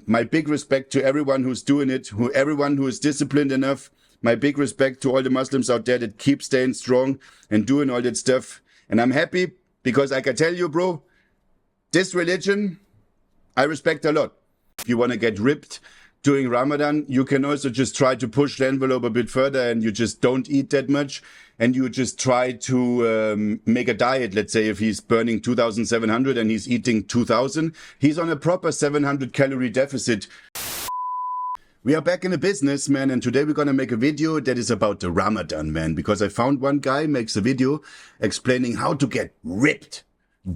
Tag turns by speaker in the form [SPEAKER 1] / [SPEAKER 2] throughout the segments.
[SPEAKER 1] my big respect to everyone who's doing it, everyone who is disciplined enough. My big respect to all the Muslims out there that keep staying strong and doing all that stuff. And I'm happy because I can tell you, bro, this religion I respect a lot. If you want to get ripped during Ramadan, you can also just try to push the envelope a bit further and you just don't eat that much. And you just try to make a diet. Let's say if he's burning 2,700 and he's eating 2,000, he's on a proper 700 calorie deficit. We are back in the business, man, and today we're gonna make a video that is about the Ramadan, man, because I found one guy makes a video explaining how to get ripped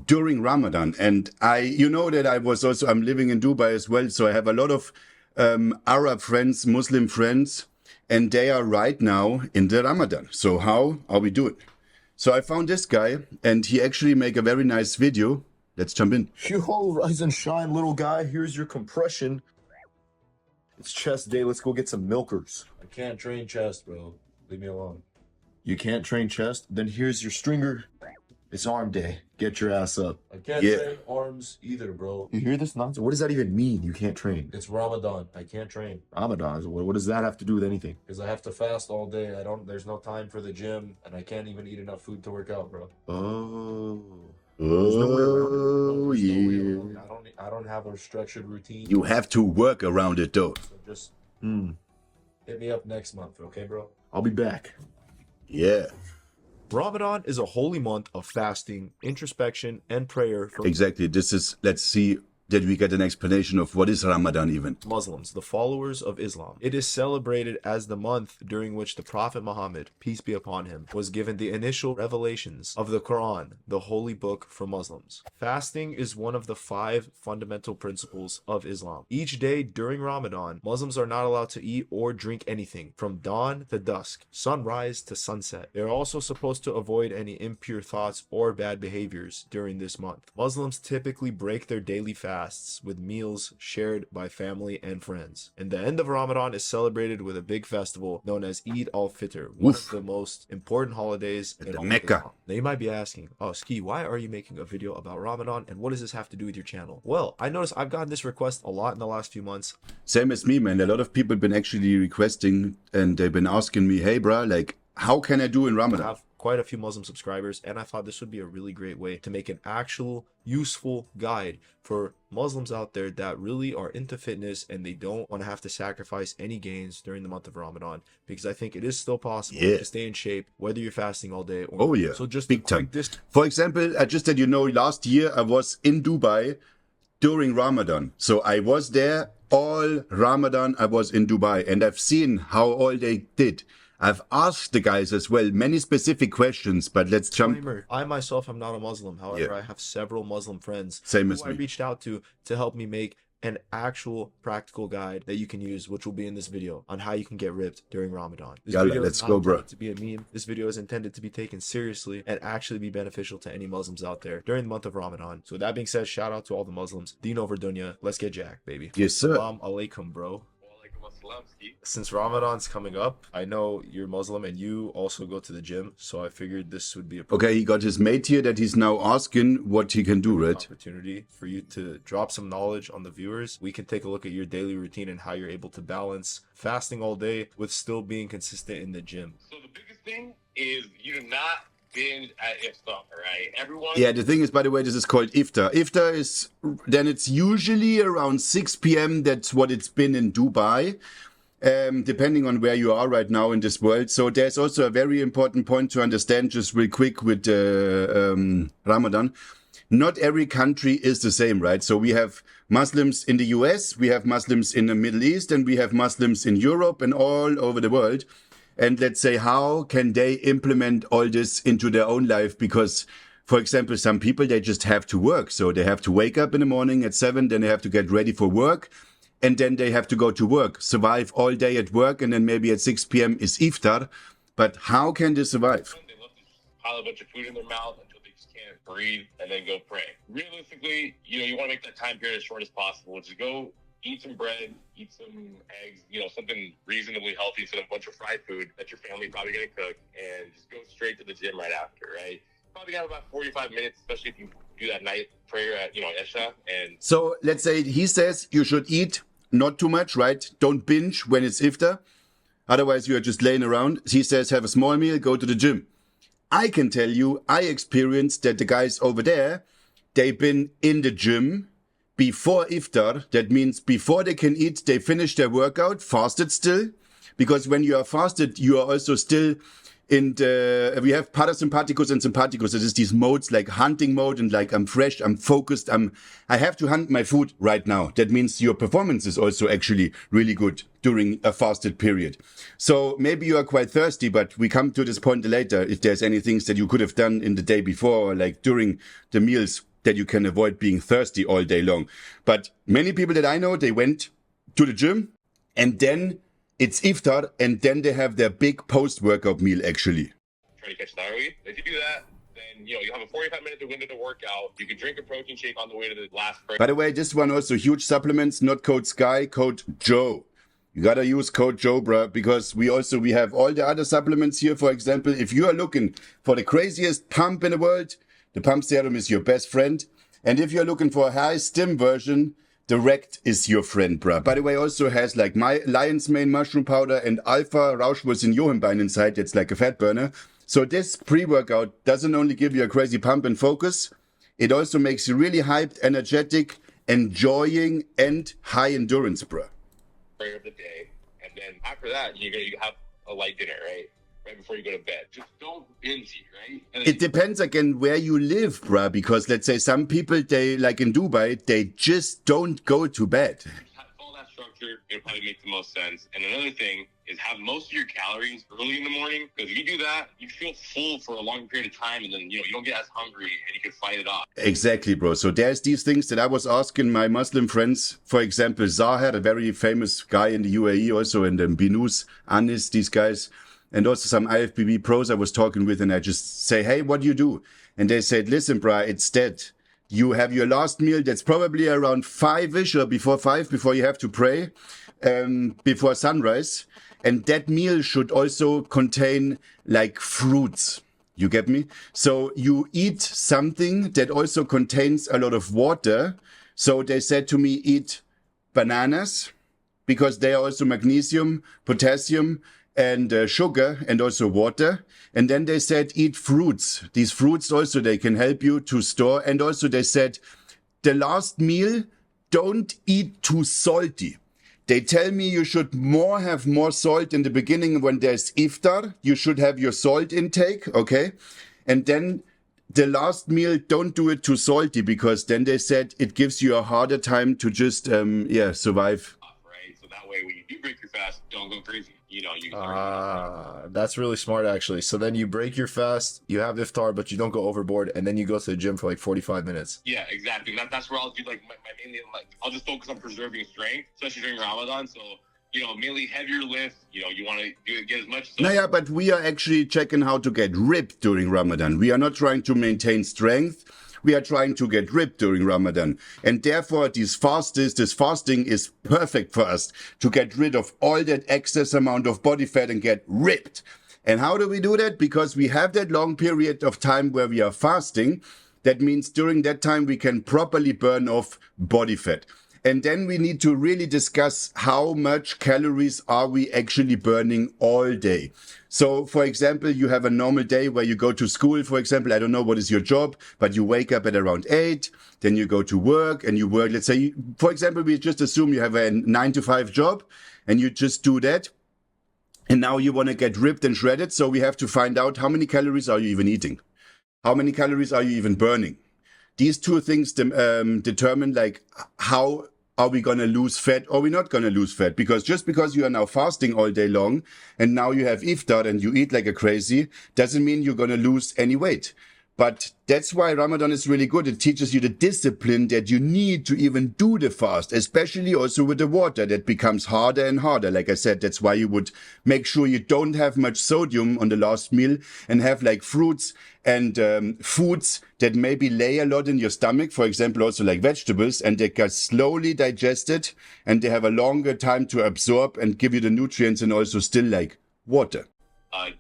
[SPEAKER 1] during Ramadan. And you know that I'm living in Dubai as well, so I have a lot of Arab friends, Muslim friends, and they are right now in the Ramadan. So how are we doing? So I found this guy, and he actually make a very nice video. Let's jump in.
[SPEAKER 2] Yo, rise and shine, little guy. Here's your compression. It's chest day. Let's go get some milkers.
[SPEAKER 3] I can't train chest, bro. Leave me alone.
[SPEAKER 2] You can't train chest? Then here's your stringer. It's arm day. Get your ass up.
[SPEAKER 3] I can't train arms either, bro.
[SPEAKER 2] You hear this nonsense? What does that even mean? You can't train.
[SPEAKER 3] It's Ramadan. I can't train.
[SPEAKER 2] Ramadan? What does that have to do with anything?
[SPEAKER 3] Because I have to fast all day. There's no time for the gym, and I can't even eat enough food to work out, bro.
[SPEAKER 1] Yeah.
[SPEAKER 3] I don't have a structured routine.
[SPEAKER 1] You have to work around it though.
[SPEAKER 3] So just hit me up next month, okay, bro?
[SPEAKER 2] I'll be back.
[SPEAKER 1] Yeah.
[SPEAKER 4] Ramadan is a holy month of fasting, introspection, and prayer for
[SPEAKER 1] Exactly. Let's see that we get an explanation of what is Ramadan even.
[SPEAKER 4] Muslims, the followers of Islam. It is celebrated as the month during which the Prophet Muhammad, peace be upon him, was given the initial revelations of the Quran, the holy book for Muslims. Fasting is one of the 5 fundamental principles of Islam. Each day during Ramadan, Muslims are not allowed to eat or drink anything from dawn to dusk, sunrise to sunset. They are also supposed to avoid any impure thoughts or bad behaviors during this month. Muslims typically break their daily fasts with meals shared by family and friends. And the end of Ramadan is celebrated with a big festival known as Eid al-Fitr, one of the most important holidays in all
[SPEAKER 1] Mecca.
[SPEAKER 4] Islam. Now you might be asking, oh Ski, why are you making a video about Ramadan and what does this have to do with your channel? Well, I noticed I've gotten this request a lot in the last few months.
[SPEAKER 1] Same as me, man. A lot of people have been actually requesting and they've been asking me, hey, bruh, like, how can I do in
[SPEAKER 4] I
[SPEAKER 1] Ramadan?
[SPEAKER 4] have quite a few Muslim subscribers, and I thought this would be a really great way to make an actual useful guide for Muslims out there that really are into fitness and they don't want to have to sacrifice any gains during the month of Ramadan, because I think it is still possible to stay in shape whether you're fasting all day or So just
[SPEAKER 1] big time. For example, just that you know, last year I was in Dubai during Ramadan. So I was there all Ramadan. I was in Dubai and I've seen how all they did. I've asked the guys as well many specific questions, but let's jump.
[SPEAKER 4] I myself am not a Muslim. However, I have several Muslim friends
[SPEAKER 1] Same as
[SPEAKER 4] who I
[SPEAKER 1] me.
[SPEAKER 4] reached out to help me make an actual practical guide that you can use, which will be in this video, on how you can get ripped during Ramadan. This video
[SPEAKER 1] let's
[SPEAKER 4] is not
[SPEAKER 1] go, bro.
[SPEAKER 4] intended to be a meme. This video is intended to be taken seriously and actually be beneficial to any Muslims out there during the month of Ramadan. So with that being said, shout out to all the Muslims. Deen over dunya. Let's get jacked, baby.
[SPEAKER 1] Yes, sir.
[SPEAKER 4] Salam alaikum, bro. Since Ramadan's coming up, I know you're Muslim and you also go to the gym, so I figured this would be a
[SPEAKER 1] Okay, he got his mate here that he's now asking what he can do, right?
[SPEAKER 4] opportunity for you to drop some knowledge on the viewers. We can take a look at your daily routine and how you're able to balance fasting all day with still being consistent in the gym.
[SPEAKER 5] So the biggest thing is you do not binge at Iftar, right? Everyone.
[SPEAKER 1] Yeah, the thing is, by the way, this is called Iftar. Iftar is, then it's usually around 6 p.m. That's what it's been in Dubai, depending on where you are right now in this world. So there's also a very important point to understand just real quick with Ramadan. Not every country is the same, right? So we have Muslims in the US, we have Muslims in the Middle East, and we have Muslims in Europe and all over the world. And let's say, how can they implement all this into their own life? Because, for example, some people, they just have to work. So they have to wake up in the morning at 7, then they have to get ready for work. And then they have to go to work, survive all day at work. And then maybe at 6 p.m. is Iftar. But how can they survive?
[SPEAKER 5] They love to just pile a bunch of food in their mouth until they just can't breathe and then go pray. Realistically, you want to make that time period as short as possible. Just go eat some bread, eat some eggs, something reasonably healthy instead of a bunch of fried food that your family's probably going to cook, and just go straight to the gym right after, right? Probably got about 45 minutes, especially if you do that night prayer at, Isha. And
[SPEAKER 1] so let's say he says you should eat not too much, right? Don't binge when it's iftar. Otherwise, you are just laying around. He says, have a small meal, go to the gym. I can tell you, I experienced that the guys over there, they've been in the gym before iftar. That means before they can eat, they finish their workout, fasted still. Because when you are fasted, you are also still in the, we have parasympathicus and sympathicus. It is these modes like hunting mode and like I'm fresh, I'm focused, I have to hunt my food right now. That means your performance is also actually really good during a fasted period. So maybe you are quite thirsty, but we come to this point later if there's any things that you could have done in the day before or like during the meals that you can avoid being thirsty all day long. But many people that I know, they went to the gym and then it's iftar, and then they have their big post-workout meal, actually.
[SPEAKER 5] Try to catch thyroid. If you do that, then you have a 45-minute window to work out. You can drink a protein shake on the way to the last break.
[SPEAKER 1] By the way, this one also huge supplements, not code Sky, code Joe. You gotta use code Joe, bruh, because we have all the other supplements here. For example, if you are looking for the craziest pump in the world, the pump serum is your best friend. And if you're looking for a high stim version, the Rect is your friend, bruh. By the way, also has like my lion's mane mushroom powder and alpha Rauschwurzeln Johanbein inside. It's like a fat burner. So this pre-workout doesn't only give you a crazy pump and focus. It also makes you really hyped, energetic, enjoying, and high endurance, bruh.
[SPEAKER 5] Prayer of the day. And then after that, you have a light dinner, right? Right before you go to bed. Just don't binge eat, right? And
[SPEAKER 1] It depends again where you live, bruh, because let's say some people, they like in Dubai, they just don't go to bed.
[SPEAKER 5] follow that structure, it'll probably make the most sense. And another thing is have most of your calories early in the morning, because if you do that, you feel full for a long period of time, and then you don't get as hungry and you can fight it off.
[SPEAKER 1] Exactly, bro. So there's these things that I was asking my Muslim friends. For example, Zahar, a very famous guy in the UAE, also in the Binus, Anis, these guys. And also some IFBB pros I was talking with, and I just say, hey, what do you do? And they said, listen, brah, it's dead. You have your last meal that's probably around 5-ish or before 5, before you have to pray, before sunrise. And that meal should also contain like fruits. You get me? So you eat something that also contains a lot of water. So they said to me, eat bananas because they are also magnesium, potassium, and sugar and also water. And then they said, eat fruits. These fruits also, they can help you to store. And also they said, the last meal, don't eat too salty. They tell me you should have more salt in the beginning when there's iftar. You should have your salt intake, okay? And then the last meal, don't do it too salty because then they said it gives you a harder time to just, survive.
[SPEAKER 5] Right? So that way when you do break your fast, don't go crazy.
[SPEAKER 4] That's really smart, actually. So then you break your fast, you have iftar, but you don't go overboard, and then you go to the gym for like 45 minutes.
[SPEAKER 5] Yeah, exactly. That's where I'll do like my mainly I'll just focus on preserving strength, especially during Ramadan. So mainly heavier lift. You want to get as much.
[SPEAKER 1] Naja, but we are actually checking how to get ripped during Ramadan. We are not trying to maintain strength. We are trying to get ripped during Ramadan. And therefore, this fasting is perfect for us to get rid of all that excess amount of body fat and get ripped. And how do we do that? Because we have that long period of time where we are fasting. That means during that time, we can properly burn off body fat. And then we need to really discuss how much calories are we actually burning all day. So, for example, you have a normal day where you go to school, for example, I don't know what is your job, but you wake up at around 8, then you go to work and you work, let's say, for example, we just assume you have a 9-to-5 job and you just do that. And now you want to get ripped and shredded. So we have to find out how many calories are you even eating? How many calories are you even burning? These two things determine like how are we going to lose fat or we're not going to lose fat? Because just because you are now fasting all day long and now you have iftar and you eat like a crazy, doesn't mean you're going to lose any weight. But that's why Ramadan is really good. It teaches you the discipline that you need to even do the fast, especially also with the water that becomes harder and harder. Like I said, that's why you would make sure you don't have much sodium on the last meal and have like fruits and foods that maybe lay a lot in your stomach. For example, also like vegetables, and they get slowly digested and they have a longer time to absorb and give you the nutrients and also still like water.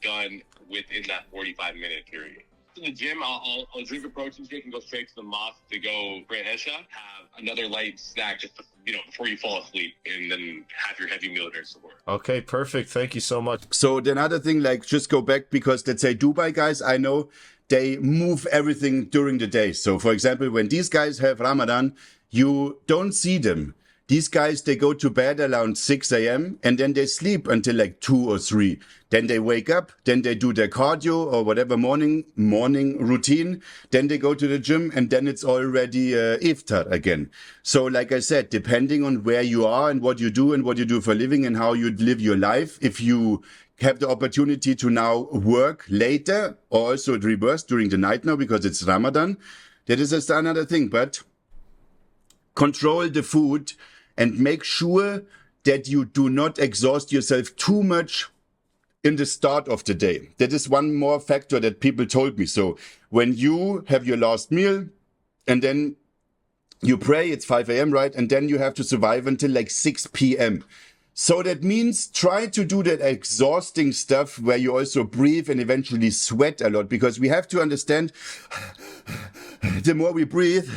[SPEAKER 5] Done within that 45-minute period. To the gym, I'll drink a protein shake and go straight to the mosque to go pray Isha. Have another light snack just before you fall asleep, and then have your heavy meal during Suhur.
[SPEAKER 4] Okay, perfect. Thank you so much.
[SPEAKER 1] So the another thing, like just go back, because let's say Dubai guys, I know they move everything during the day. So for example, when these guys have Ramadan, you don't see them. These guys, they go to bed around 6 a.m. and then they sleep until like 2 or 3. Then they wake up, then they do their cardio or whatever morning routine. Then they go to the gym and then it's already Iftar again. So like I said, depending on where you are and what you do for a living and how you live your life, if you have the opportunity to now work later or also reverse during the night now because it's Ramadan, that is just another thing. But control the food and make sure that you do not exhaust yourself too much in the start of the day. That is one more factor that people told me. So when you have your last meal and then you pray, it's 5 a.m., right? And then you have to survive until like 6 p.m. So that means try to do that exhausting stuff where you also breathe and eventually sweat a lot, because we have to understand the more we breathe,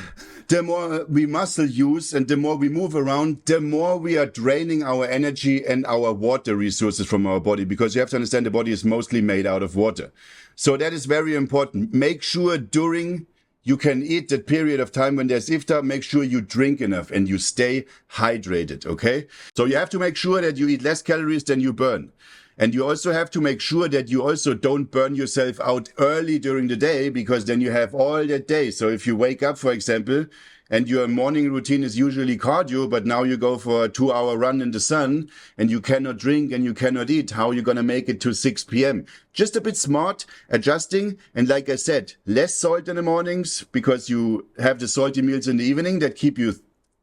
[SPEAKER 1] the more we muscle use, and the more we move around, the more we are draining our energy and our water resources from our body, because you have to understand the body is mostly made out of water. So that is very important. Make sure during you can eat that period of time when there's Iftar, make sure you drink enough and you stay hydrated, okay? So you have to make sure that you eat less calories than you burn. And you also have to make sure that you also don't burn yourself out early during the day, because then you have all that day. So if you wake up, for example, and your morning routine is usually cardio, but now you go for a 2-hour run in the sun and you cannot drink and you cannot eat, how are you going to make it to 6 p.m.? Just a bit smart, adjusting. And like I said, less salt in the mornings, because you have the salty meals in the evening that keep you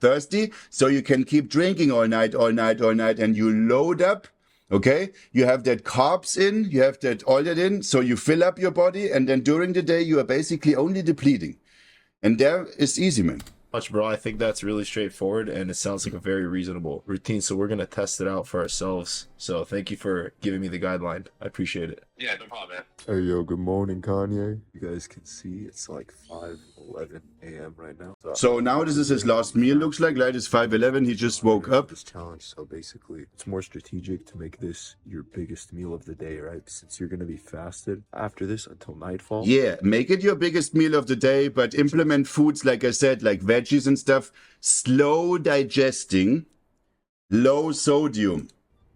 [SPEAKER 1] thirsty. So you can keep drinking all night, and you load up. Okay, you have that carbs in, you have that all that in, so you fill up your body, and then during the day you are basically only depleting. And there is easy, man.
[SPEAKER 4] Much, bro. I think that's really straightforward, and it sounds like a very reasonable routine. So we're gonna test it out for ourselves. So thank you for giving me the guideline. I appreciate it.
[SPEAKER 5] Yeah, no problem, man.
[SPEAKER 2] Hey, yo, good morning, Kanye. You guys can see it's like 5:11 a.m. right now.
[SPEAKER 1] So now this is his last meal, looks like. Light is 5:11. He just woke up.
[SPEAKER 2] This challenge, so basically, it's more strategic to make this your biggest meal of the day, right? Since you're gonna be fasted after this until nightfall.
[SPEAKER 1] Yeah, make it your biggest meal of the day, but implement foods, like I said, like veggies and stuff. Slow digesting, low sodium,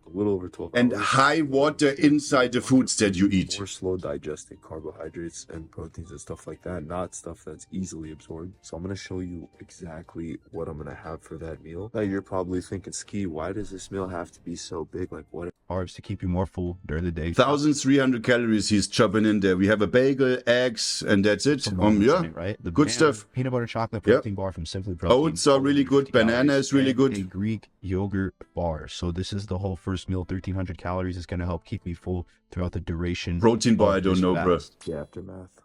[SPEAKER 2] A little over 12
[SPEAKER 1] and
[SPEAKER 2] hours.
[SPEAKER 1] high water inside the foods that you eat.
[SPEAKER 2] More slow digesting carbohydrates and proteins and stuff like that, not stuff that's easily absorbed. So I'm going to show you exactly what I'm going to have for that meal. Now you're probably thinking, Ski, why does this meal have to be so big? Like, what?
[SPEAKER 6] Carbs to keep you more full during the day.
[SPEAKER 1] 1,300 calories he's chopping in there. We have a bagel, eggs, and that's it. Yeah,
[SPEAKER 6] right? The
[SPEAKER 1] good
[SPEAKER 6] banana,
[SPEAKER 1] stuff.
[SPEAKER 6] Peanut butter chocolate
[SPEAKER 1] Yep.
[SPEAKER 6] protein bar from Simply Protein.
[SPEAKER 1] Oats are really good.
[SPEAKER 6] 50
[SPEAKER 1] Banana
[SPEAKER 6] calories,
[SPEAKER 1] is really
[SPEAKER 6] and
[SPEAKER 1] good.
[SPEAKER 6] A Greek yogurt bar. So this is the whole first meal, 1,300 calories. It's going to help keep me full throughout the duration.
[SPEAKER 1] Protein bar,
[SPEAKER 6] of
[SPEAKER 1] I don't
[SPEAKER 6] this
[SPEAKER 1] know, bro.
[SPEAKER 6] fast.
[SPEAKER 2] The aftermath.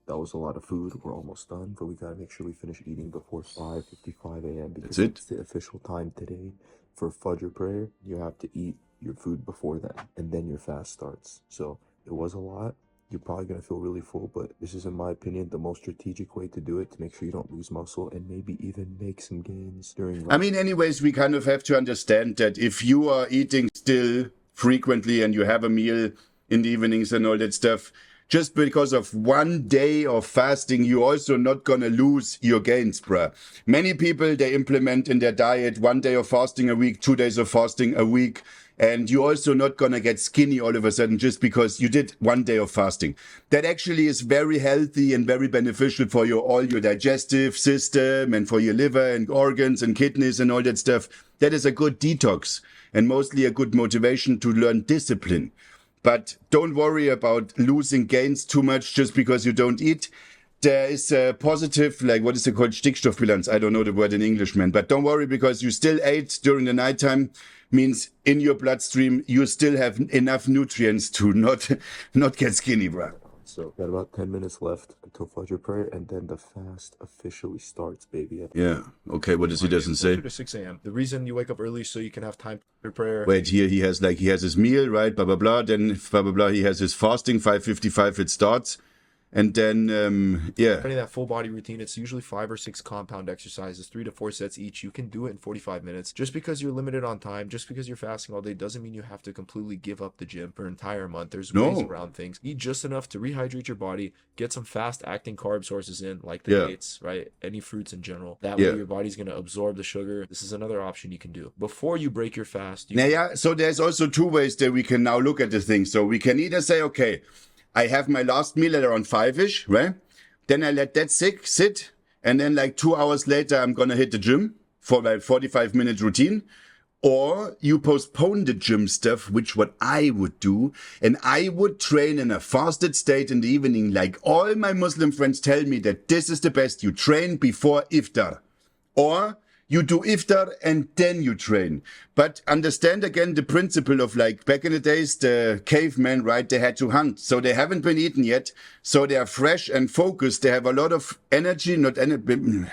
[SPEAKER 2] That was a lot of food. We're almost done, but we gotta make sure we finish eating before 5:55 a.m. because
[SPEAKER 1] That's it?
[SPEAKER 2] it's the official time today for Fajr prayer. You have to eat your food before that, and then your fast starts. So it was a lot. You're probably gonna feel really full, but this is, in my opinion, the most strategic way to do it to make sure you don't lose muscle and maybe even make some gains during.
[SPEAKER 1] I mean, anyways, we kind of have to understand that if you are eating still frequently and you have a meal in the evenings and all that stuff, just because of one day of fasting, you're also not gonna lose your gains, bruh. Many people, they implement in their diet 1 day of fasting a week, 2 days of fasting a week, and you're also not gonna get skinny all of a sudden just because you did 1 day of fasting. That actually is very healthy and very beneficial for all your digestive system and for your liver and organs and kidneys and all that stuff. That is a good detox and mostly a good motivation to learn discipline. But don't worry about losing gains too much just because you don't eat. There is a positive, like, what is it called? Stickstoffbilanz. I don't know the word in English, man. But don't worry, because you still ate during the nighttime, means in your bloodstream, you still have enough nutrients to not get skinny, bro.
[SPEAKER 2] So got about 10 minutes left until Fajr prayer, and then the fast officially starts, baby.
[SPEAKER 1] Yeah. Okay, what does he doesn't say?
[SPEAKER 4] 2 to 6 a.m. The reason you wake up early is so you can have time for prayer.
[SPEAKER 1] Wait, here he has his meal, right? Blah, blah, blah. Then, blah, blah, blah. He has his fasting, 5:55 it starts. And then, yeah.
[SPEAKER 4] Starting that full body routine, it's usually 5 or 6 compound exercises, 3 to 4 sets each. You can do it in 45 minutes. Just because you're limited on time, just because you're fasting all day, doesn't mean you have to completely give up the gym for an entire month. There's ways
[SPEAKER 1] No.
[SPEAKER 4] around things. Eat just enough to rehydrate your body, get some fast acting carb sources in, like the dates, right? Any fruits in general. That way your body's going to absorb the sugar. This is another option you can do. Before you break your fast,
[SPEAKER 1] So there's also 2 ways that we can now look at the thing. So we can either say, okay, I have my last meal at around 5-ish, right? Then I let that sit, and then like 2 hours later, I'm gonna hit the gym for my 45-minute routine. Or you postpone the gym stuff, which what I would do, and I would train in a fasted state in the evening. Like all my Muslim friends tell me that this is the best. You train before Iftar. Or you do Iftar and then you train. But understand again the principle of like back in the days, the cavemen, right? They had to hunt. So they haven't been eaten yet. So they are fresh and focused. They have a lot of energy,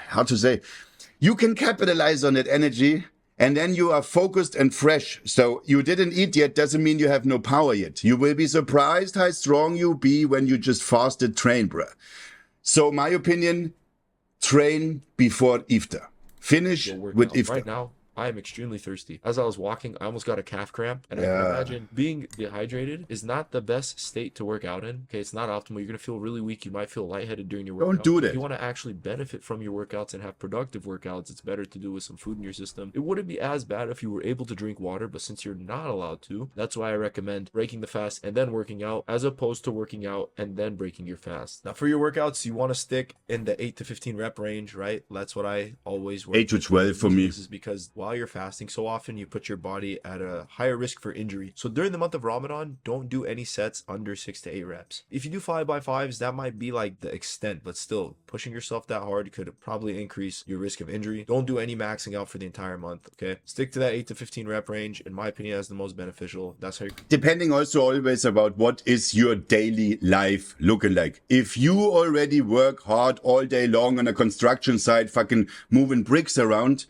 [SPEAKER 1] how to say. You can capitalize on that energy and then you are focused and fresh. So you didn't eat yet doesn't mean you have no power yet. You will be surprised how strong you be when you just fasted train, bruh. So my opinion, train before Iftar. Finish with Iftar.
[SPEAKER 4] Right now, I am extremely thirsty. As I was walking, I almost got a calf cramp. And I can imagine being dehydrated is not the best state to work out in. Okay, it's not optimal. You're going to feel really weak. You might feel lightheaded during your workout.
[SPEAKER 1] Don't do that.
[SPEAKER 4] If you want to actually benefit from your workouts and have productive workouts, it's better to do with some food in your system. It wouldn't be as bad if you were able to drink water, but since you're not allowed to, that's why I recommend breaking the fast and then working out, as opposed to working out and then breaking your fast. Now, for your workouts, you want to stick in the 8 to 15 rep range, right? That's what I always work
[SPEAKER 1] 8 to 12 for me.
[SPEAKER 4] This is because while you're fasting, so often you put your body at a higher risk for injury. So during the month of Ramadan, don't do any sets under 6 to 8 reps. If you do 5x5s, that might be like the extent, but still pushing yourself that hard could probably increase your risk of injury. Don't do any maxing out for the entire month, okay? Stick to that 8 to 15 rep range. In my opinion, that's the most beneficial. That's how you...
[SPEAKER 1] Depending also always about what is your daily life looking like. If you already work hard all day long on a construction site, fucking moving bricks around,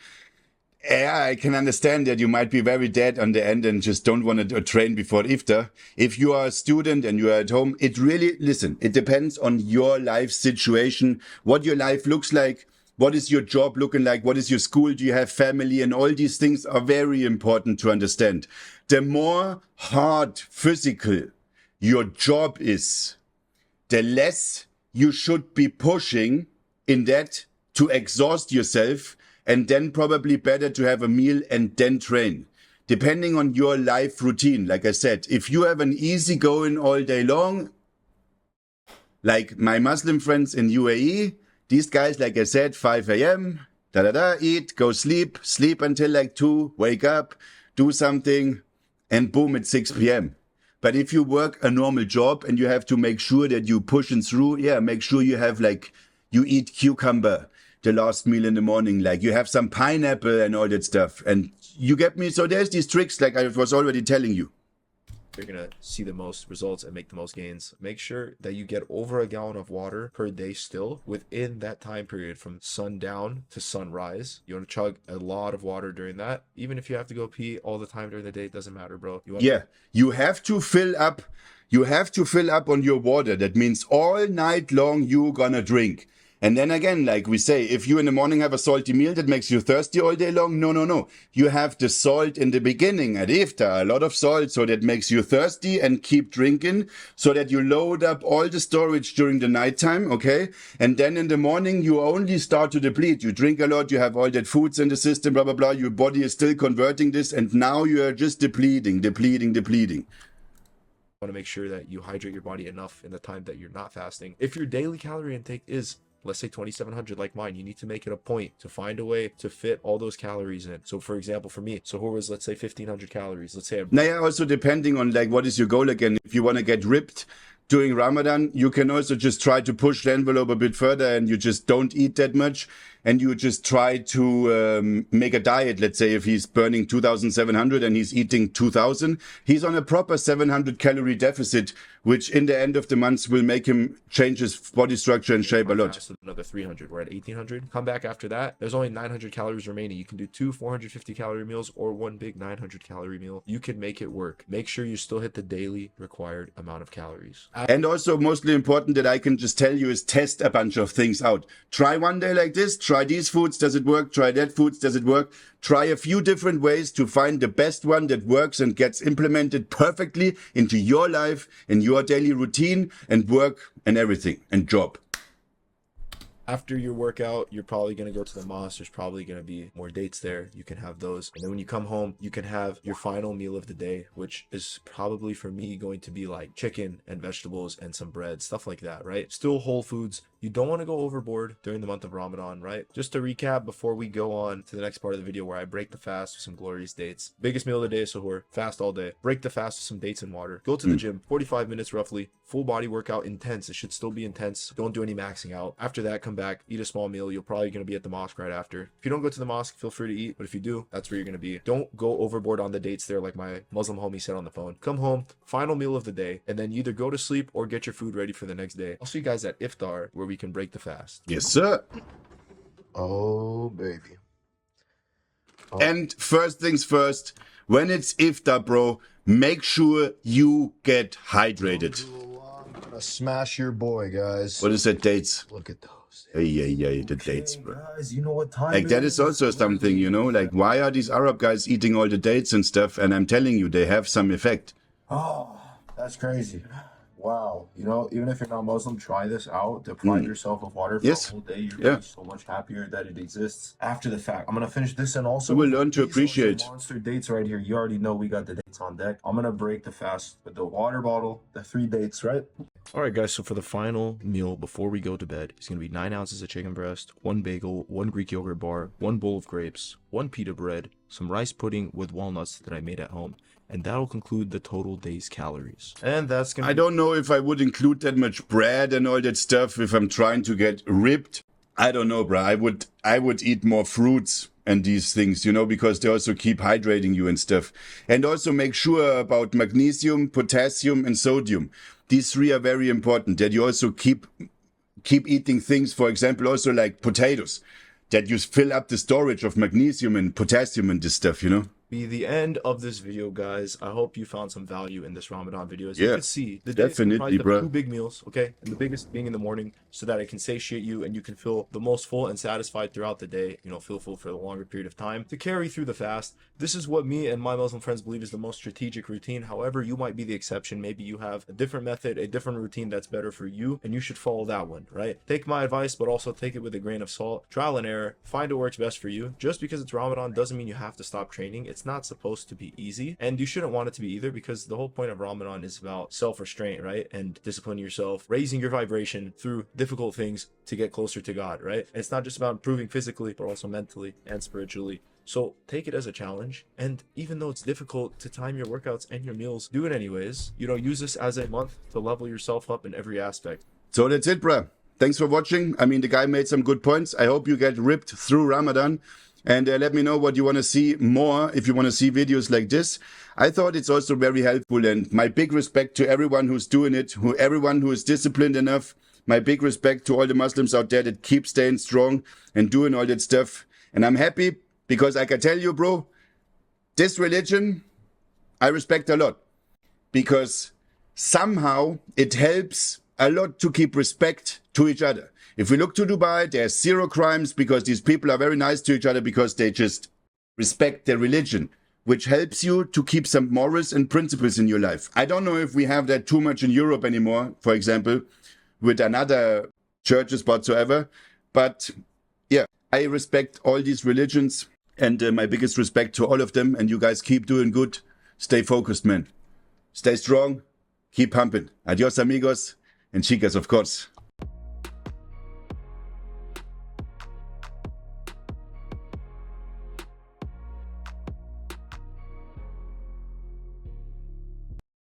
[SPEAKER 1] yeah, I can understand that you might be very dead on the end and just don't want to train before Iftar. If you are a student and you are at home, it really, listen, it depends on your life situation, what your life looks like, what is your job looking like, what is your school, do you have family, and all these things are very important to understand. The more hard physical your job is, the less you should be pushing in that to exhaust yourself. And then probably better to have a meal and then train. Depending on your life routine, like I said, if you have an easy going all day long, like my Muslim friends in UAE, these guys, like I said, 5 a.m., eat, go sleep until like 2, wake up, do something, and boom, it's 6 p.m. But if you work a normal job and you have to make sure that you pushing through, make sure you have like, you eat cucumber, the last meal in the morning, like you have some pineapple and all that stuff, and you get me. So there's these tricks like I was already telling you.
[SPEAKER 4] You're gonna see the most results and make the most gains. Make sure that you get over a gallon of water per day still within that time period from sundown to sunrise. You want to chug a lot of water during that. Even if you have to go pee all the time during the day, it doesn't matter, bro.
[SPEAKER 1] You have to fill up. You have to fill up on your water. That means all night long you're gonna drink. And then again, like we say, if you in the morning have a salty meal that makes you thirsty all day long, no. You have the salt in the beginning at Iftar, a lot of salt, so that makes you thirsty and keep drinking, so that you load up all the storage during the nighttime, okay? And then in the morning, you only start to deplete. You drink a lot, you have all that foods in the system, blah, blah, blah. Your body is still converting this, and now you are just depleting.
[SPEAKER 4] You want to make sure that you hydrate your body enough in the time that you're not fasting. If your daily calorie intake is, let's say 2,700 like mine, you need to make it a point to find a way to fit all those calories in. So for example, for me, Suhur was, let's say 1,500 calories. Let's say
[SPEAKER 1] also depending on like what is your goal again. If you want to get ripped during Ramadan, you can also just try to push the envelope a bit further and you just don't eat that much. and you just try to make a diet. Let's say if he's burning 2,700 and he's eating 2,000, he's on a proper 700 calorie deficit, which in the end of the month will make him change his body structure and shape a lot.
[SPEAKER 4] So another 300. We're at 1,800. Come back after that. There's only 900 calories remaining. You can do 2 450 calorie meals or one big 900 calorie meal. You can make it work. Make sure you still hit the daily required amount of calories.
[SPEAKER 1] And also mostly important that I can just tell you is test a bunch of things out. Try one day like this. Try these foods. Does it work? Try that foods. Does it work? Try a few different ways to find the best one that works and gets implemented perfectly into your life, in your daily routine and work and everything and job.
[SPEAKER 4] After your workout, you're probably going to go to the mosque. There's probably going to be more dates there. You can have those. And then when you come home, you can have your final meal of the day, which is probably for me going to be like chicken and vegetables and some bread, stuff like that, right? Still whole foods. You don't want to go overboard during the month of Ramadan, right? Just to recap before we go on to the next part of the video where I break the fast with some glorious dates. Biggest meal of the day is suhur. Fast all day. Break the fast with some dates and water. Go to the gym. 45 minutes roughly. Full body workout. Intense. It should still be intense. Don't do any maxing out. After that, come back. Eat a small meal. You're probably going to be at the mosque right after. If you don't go to the mosque, feel free to eat. But if you do, that's where you're going to be. Don't go overboard on the dates there like my Muslim homie said on the phone. Come home. Final meal of the day. And then either go to sleep or get your food ready for the next day. I'll see you guys at Iftar where we can break the fast.
[SPEAKER 1] Yes, sir.
[SPEAKER 3] Oh, baby. Oh.
[SPEAKER 1] And first things first, when it's Iftar, bro, make sure you get hydrated.
[SPEAKER 3] I'm gonna smash your boy, guys.
[SPEAKER 1] What is that, dates?
[SPEAKER 3] Look at those.
[SPEAKER 1] Hey, the dates, bro.
[SPEAKER 3] Guys, you know what time
[SPEAKER 1] Like,
[SPEAKER 3] it
[SPEAKER 1] that is also something, you know? Like, why are these Arab guys eating all the dates and stuff? And I'm telling you, they have some effect.
[SPEAKER 3] Oh, that's crazy. Wow. You know, even if you're not Muslim, try this out. Deprive yourself of water for a whole day. You're gonna be so much happier that it exists. After the fact, I'm going to finish this and also...
[SPEAKER 1] You will learn to appreciate.
[SPEAKER 3] Monster dates right here. You already know we got the dates on deck. I'm going to break the fast with the water bottle, the 3 dates, right?
[SPEAKER 4] All right, guys, so for the final meal before we go to bed, it's going to be 9 ounces of chicken breast, 1 bagel, 1 Greek yogurt bar, 1 bowl of grapes, 1 pita bread, some rice pudding with walnuts that I made at home. And that'll conclude the total day's calories. And that's gonna
[SPEAKER 1] I don't know if I would include that much bread and all that stuff if I'm trying to get ripped. I don't know, bro. I would eat more fruits and these things, you know, because they also keep hydrating you and stuff. And also make sure about magnesium, potassium, and sodium. These 3 are very important. That you also keep eating things, for example, also like potatoes, that you fill up the storage of magnesium and potassium and this stuff, you know.
[SPEAKER 4] Be the end of this video, guys. I hope you found some value in this Ramadan video. As you can see, the day is
[SPEAKER 1] definitely,
[SPEAKER 4] comprised
[SPEAKER 1] bro.
[SPEAKER 4] of 2 big meals, okay? And the biggest being in the morning so that it can satiate you and you can feel the most full and satisfied throughout the day, you know, feel full for a longer period of time to carry through the fast. This is what me and my Muslim friends believe is the most strategic routine. However, you might be the exception. Maybe you have a different method, a different routine that's better for you, and you should follow that one, right? Take my advice, but also take it with a grain of salt. Trial and error. Find what works best for you. Just because it's Ramadan doesn't mean you have to stop training. It's not supposed to be easy, and you shouldn't want it to be either, because the whole point of Ramadan is about self-restraint, right? And disciplining yourself, raising your vibration through difficult things to get closer to God, right? And it's not just about improving physically, but also mentally and spiritually. So take it as a challenge, and even though it's difficult to time your workouts and your meals, do it anyways. You know, use this as a month to level yourself up in every aspect.
[SPEAKER 1] So that's it, bruh. Thanks for watching. I mean, the guy made some good points. I hope you get ripped through Ramadan. And let me know what you want to see more, if you want to see videos like this. I thought it's also very helpful, and my big respect to everyone who's doing it, everyone who is disciplined enough. My big respect to all the Muslims out there that keep staying strong and doing all that stuff. And I'm happy because I can tell you, bro, this religion, I respect a lot. Because somehow it helps a lot to keep respect to each other. If we look to Dubai, there's 0 crimes because these people are very nice to each other because they just respect their religion, which helps you to keep some morals and principles in your life. I don't know if we have that too much in Europe anymore, for example, with another churches whatsoever. But yeah, I respect all these religions, and my biggest respect to all of them. And you guys keep doing good. Stay focused, man. Stay strong. Keep pumping. Adios, amigos. And chicas, of course.